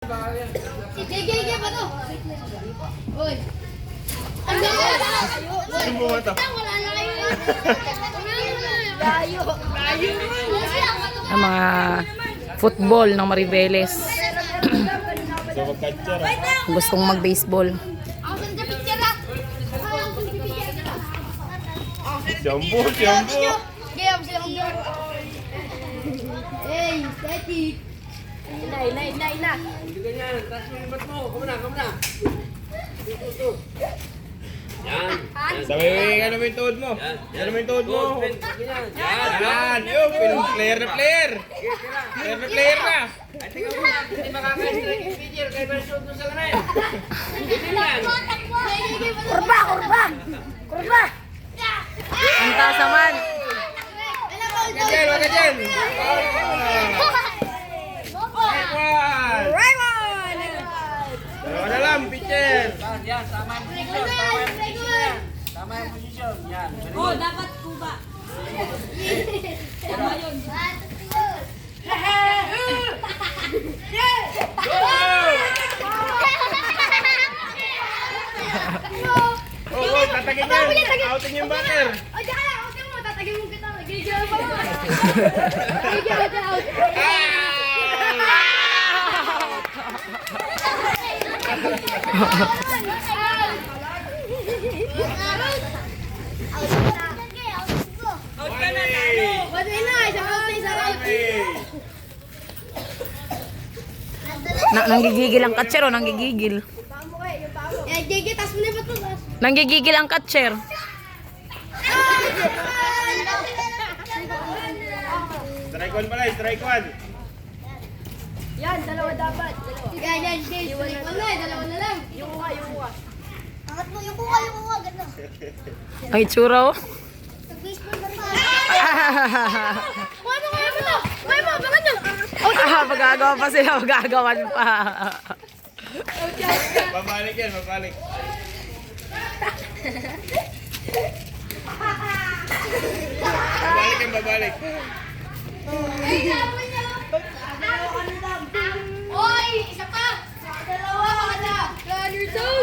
Si JJ ba to? Uy. Ang Sino mo ito? wala na kayo. Layo. Layo. Ang mga football ng Mariveles. So, mag-catcher. Gustong mag-baseball. Ako sa picture ah. Jumbo, jumbo. Kaya ako silang yun. Hey, steady. Ina. Hindi ganyan. Taas mo yung bat mo. Come na. Ito. Yan. Sabi, ano mo yung tuhod mo? Ano mo yung tuhod mo? Ganyan. Yan, yun, player na player. Player na player na. Ay, tingnan mo. Hindi makaka-strike yung pitcher. Kaya ba shoot mo sa kanay? Hindi yan. Kurba. Ang taas naman. Wag ka dyan. One. Dalawa na lang, pitcher. Yan. Tama yung posisyon. Tama yung posisyon. Yan. Oh, dapat kuba. Oh, tatagin yan. Outin yung backer. O, diyan ka. Huwag mo. Tatagin mo kita. Gigil pa mo. Gigil ka out. Pwede na. Isang out. Nanggigigil ang catcher o nanggigigil? Eh, JJ, tas mo na ba ito? Nanggigigil ang catcher. Strike one pala, strike one. Yan, dalawa dapat. Yan, JJ. Wala, dalawa na lang. Yung kuha. Angat mo, yung kuha, gano'n. Ang itsura oh. Baseball na pa. Ano kaya mo to? Kaya mo, baka nyo. Magagawa pa sila, magagawan pa. Babalik yan, babalik. Babalik. Oy, isa pa. Dalawa ka na. Runner zone.